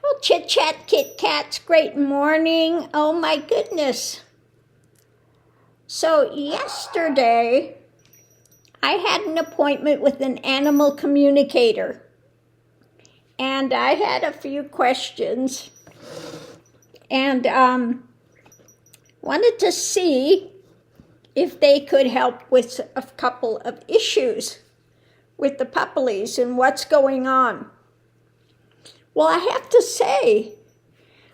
Well, Chit Chat Kit Kats, great morning. Oh my goodness. So yesterday, I had an appointment with an animal communicator. And I had a few questions. And wanted to see if they could help with a couple of issues with the puppies and what's going on. Well, I have to say,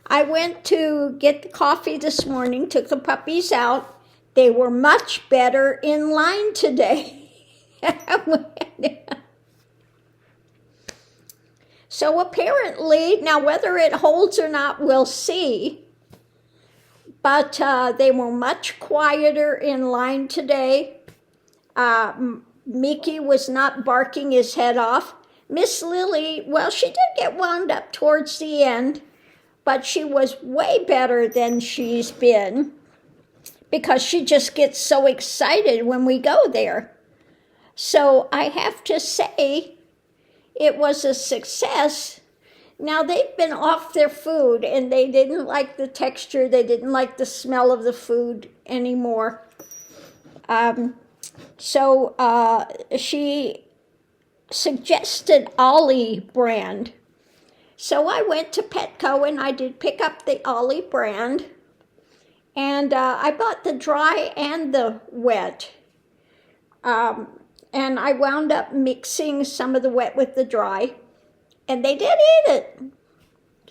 I went to get the coffee this morning, took the puppies out. They were much better in line today. So apparently, now whether it holds or not, we'll see. But they were much quieter in line today. Mickey was not barking his head off. Miss Lily, well, she did get wound up towards the end, but she was way better than she's been because she just gets so excited when we go there. So I have to say it was a success. Now they've been off their food and they didn't like the texture, they didn't like the smell of the food anymore. So she suggested Ollie brand. So I went to Petco and I did pick up the Ollie brand. And I bought the dry and the wet. And I wound up mixing some of the wet with the dry. And they did eat it.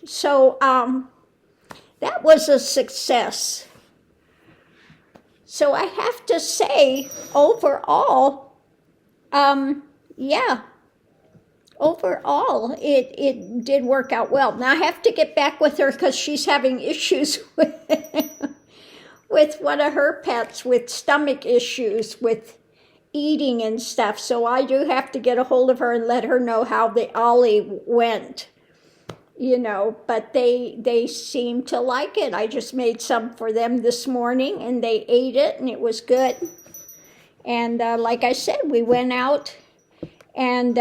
So that was a success. So I have to say, overall, overall, it did work out well. Now I have to get back with her because she's having issues with one of her pets, with stomach issues, with eating and stuff. So I do have to get a hold of her and let her know how the Ollie went. But they seem to like it. I just made some for them this morning and they ate it and it was good. And like I said, we went out and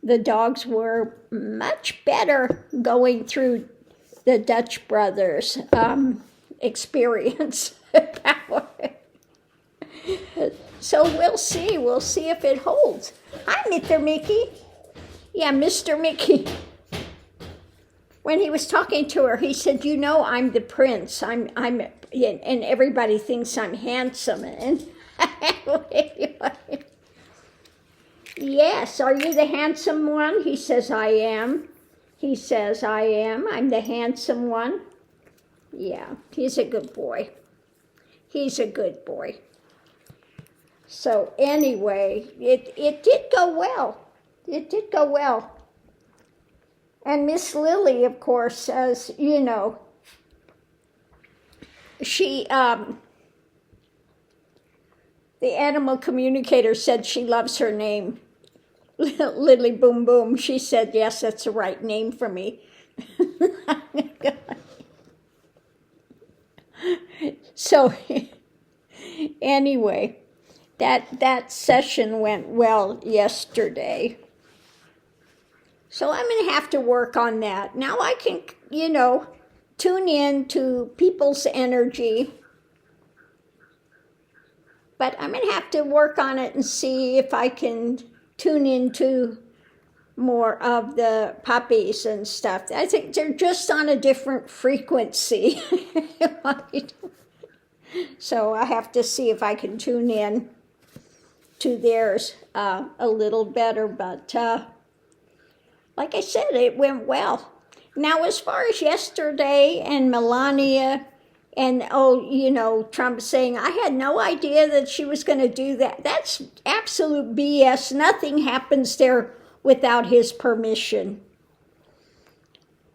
the dogs were much better going through the Dutch Brothers experience. So we'll see. We'll see if it holds. Hi, Mr. Mickey. Yeah, Mr. Mickey. When he was talking to her, he said, I'm the prince. I'm, and everybody thinks I'm handsome. And yes, are you the handsome one? He says, I am. He says, I am. I'm the handsome one. Yeah, he's a good boy. He's a good boy. So anyway, it did go well. It did go well. And Miss Lily, of course, as you know, she, the animal communicator said she loves her name. Lily Boom Boom. She said, yes, that's the right name for me. So anyway, that session went well yesterday. So I'm going to have to work on that. Now I can, tune in to people's energy. But I'm going to have to work on it and see if I can tune into more of the puppies and stuff. I think they're just on a different frequency. So I have to see if I can tune in to theirs a little better. But like I said, it went well. Now, as far as yesterday and Melania and, Trump saying, I had no idea that she was going to do that. That's absolute BS. Nothing happens there without his permission.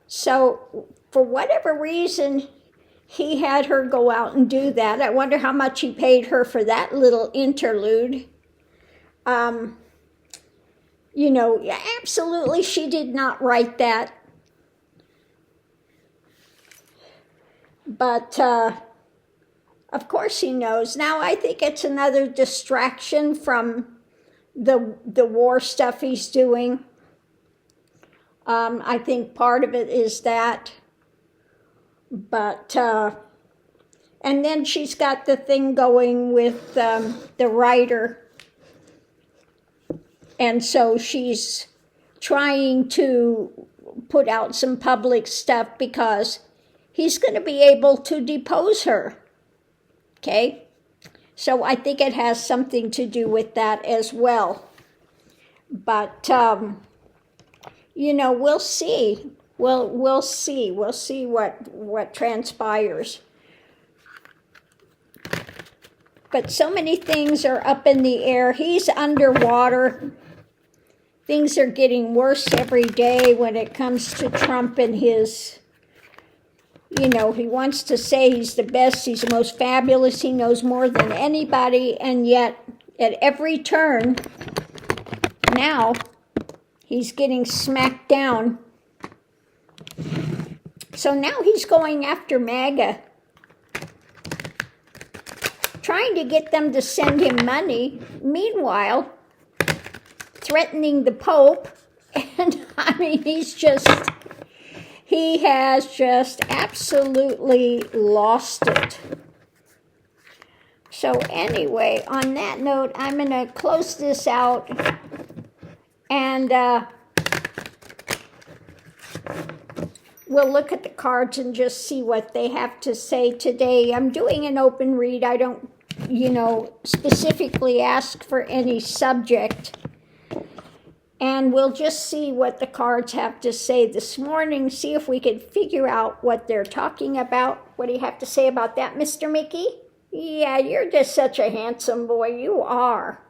So, for whatever reason, he had her go out and do that. I wonder how much he paid her for that little interlude. Absolutely, she did not write that. But, of course he knows. Now, I think it's another distraction from the war stuff he's doing. I think part of it is that. But, and then she's got the thing going with the writer. And so she's trying to put out some public stuff because he's going to be able to depose her. Okay? So I think it has something to do with that as well. But, you know, we'll see. We'll see. We'll see what transpires. But so many things are up in the air. He's underwater. Things are getting worse every day when it comes to Trump and his, you know, he wants to say he's the best, he's the most fabulous, he knows more than anybody, and yet at every turn, now, he's getting smacked down. So now he's going after MAGA, trying to get them to send him money. Meanwhile, threatening the Pope. And I mean, he has just absolutely lost it. So anyway, on that note, I'm going to close this out. And we'll look at the cards and just see what they have to say today. I'm doing an open read. I don't, you know, specifically ask for any subject. And we'll just see what the cards have to say this morning, see if we can figure out what they're talking about. What do you have to say about that, Mr. Mickey? Yeah, you're just such a handsome boy. You are.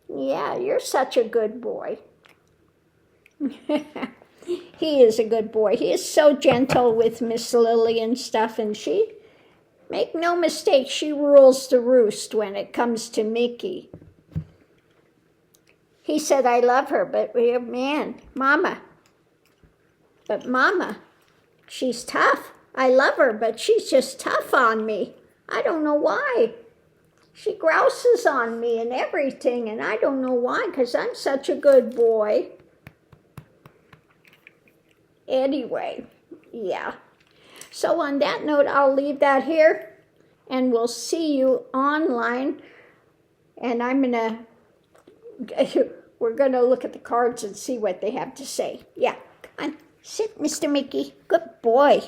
Yeah, you're such a good boy. He is a good boy. He is so gentle with Miss Lily and stuff, and she, make no mistake, she rules the roost when it comes to Mickey. He said, I love her, but man, Mama, she's tough. I love her, but she's just tough on me. I don't know why. She grouses on me and everything, and I don't know why, because I'm such a good boy. Anyway, yeah. So on that note, I'll leave that here, and we'll see you online. And we're going to look at the cards and see what they have to say. Yeah, come on. Sit, Mr. Mickey. Good boy.